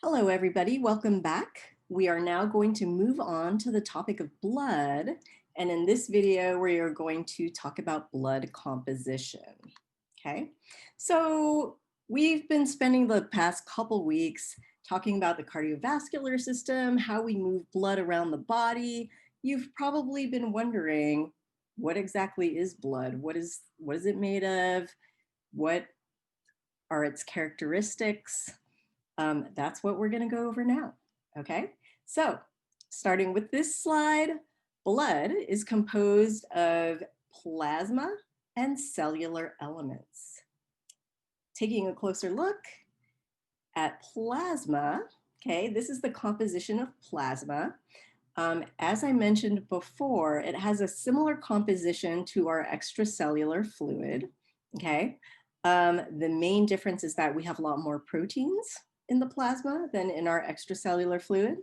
Hello, everybody. Welcome back. We are now going to move on to the topic of blood. And in this video, we are going to talk about blood composition. Okay, so we've been spending the past couple weeks talking about the cardiovascular system, how we move blood around the body. You've probably been wondering, what exactly is blood? What is it made of? What are its characteristics? That's what we're going to go over now. Okay, so starting with this slide, blood is composed of plasma and cellular elements. Taking a closer look at plasma, okay, this is the composition of plasma. As I mentioned before, it has a similar composition to our extracellular fluid, okay? The main difference is that we have a lot more proteins in the plasma than in our extracellular fluid.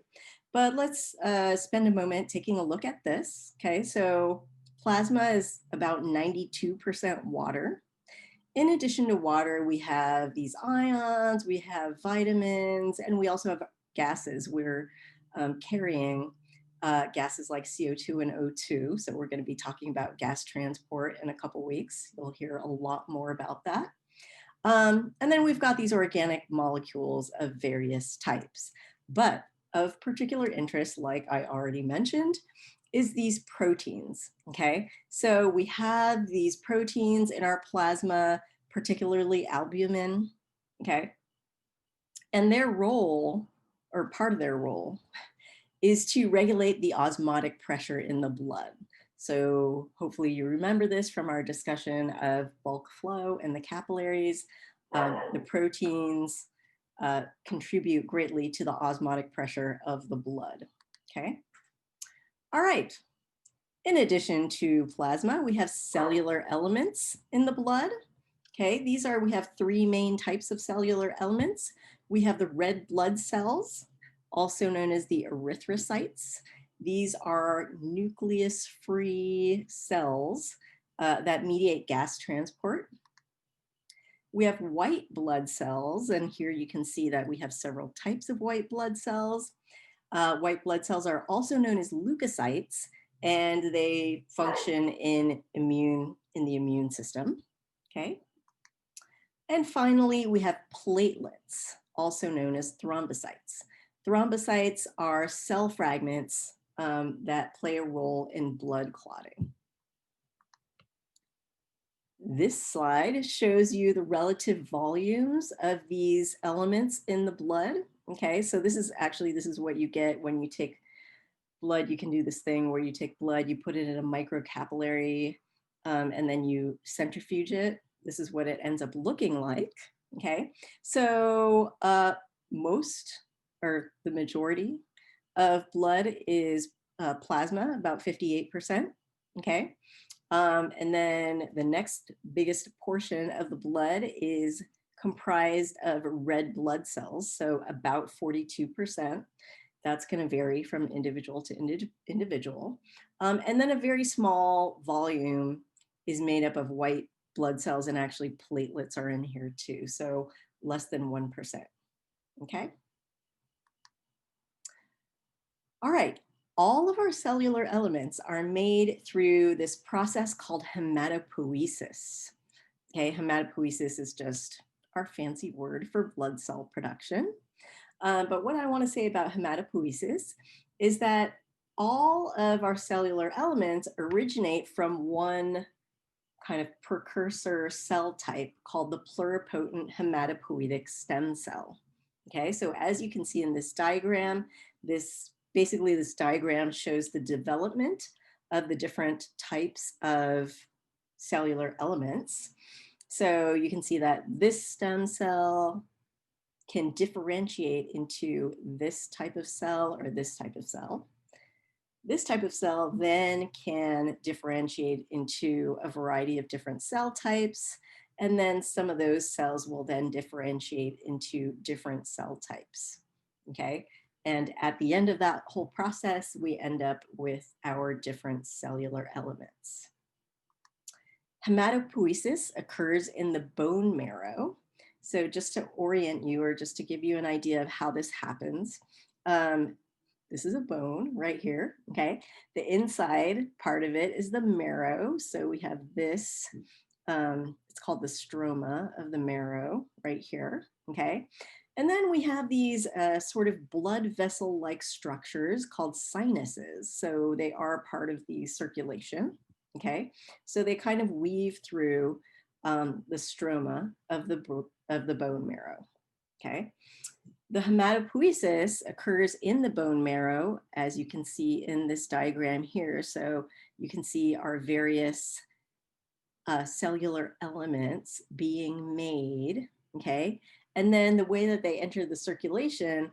But let's spend a moment taking a look at this, okay? So plasma is about 92% water. In addition to water, we have these ions, we have vitamins, and we also have gases. We're carrying gases like CO2 and O2. So we're going to be talking about gas transport in a couple weeks. You'll hear a lot more about that. And then we've got these organic molecules of various types. But of particular interest, like I already mentioned, is these proteins, okay? So we have these proteins in our plasma, particularly albumin, okay? And their role, or part of their role, is to regulate the osmotic pressure in the blood. So hopefully you remember this from our discussion of bulk flow and the capillaries. The proteins contribute greatly to the osmotic pressure of the blood, okay? All right, in addition to plasma, we have cellular elements in the blood. Okay, we have three main types of cellular elements. We have the red blood cells, also known as the erythrocytes. These are nucleus-free cells that mediate gas transport. We have white blood cells, and here you can see that we have several types of white blood cells. White blood cells are also known as leukocytes, and they function in the immune system, okay? And finally, we have platelets, also known as thrombocytes. Thrombocytes are cell fragments that play a role in blood clotting. This slide shows you the relative volumes of these elements in the blood. Okay, so this is what you get when you take blood. You can do this thing where you take blood, you put it in a microcapillary, and then you centrifuge it. This is what it ends up looking like. Okay, so most or the majority of blood is plasma, about 58%. Okay, and then the next biggest portion of the blood is comprised of red blood cells, so about 42%. That's going to vary from individual to individual. And then a very small volume is made up of white blood cells, and actually platelets are in here too, so less than 1%. Okay. All right. All of our cellular elements are made through this process called hematopoiesis. Okay, hematopoiesis is just our fancy word for blood cell production. But what I want to say about hematopoiesis is that all of our cellular elements originate from one kind of precursor cell type called the pluripotent hematopoietic stem cell. Okay, so as you can see in this diagram, this diagram shows the development of the different types of cellular elements. So you can see that this stem cell can differentiate into this type of cell or this type of cell. This type of cell then can differentiate into a variety of different cell types, and then some of those cells will then differentiate into different cell types, okay? And at the end of that whole process, we end up with our different cellular elements. Hematopoiesis occurs in the bone marrow. So just to orient you or just to give you an idea of how this happens, um, this is a bone right here, okay? The inside part of it is the marrow. So we have this, it's called the stroma of the marrow right here, okay? And then we have these sort of blood vessel-like structures called sinuses. So they are part of the circulation, okay? So they kind of weave through the stroma of the bone marrow, okay? The hematopoiesis occurs in the bone marrow, as you can see in this diagram here. So you can see our various cellular elements being made, okay? And then the way that they enter the circulation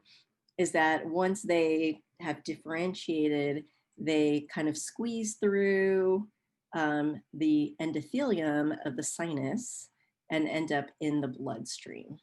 is that once they have differentiated, they kind of squeeze through the endothelium of the sinus and end up in the bloodstream,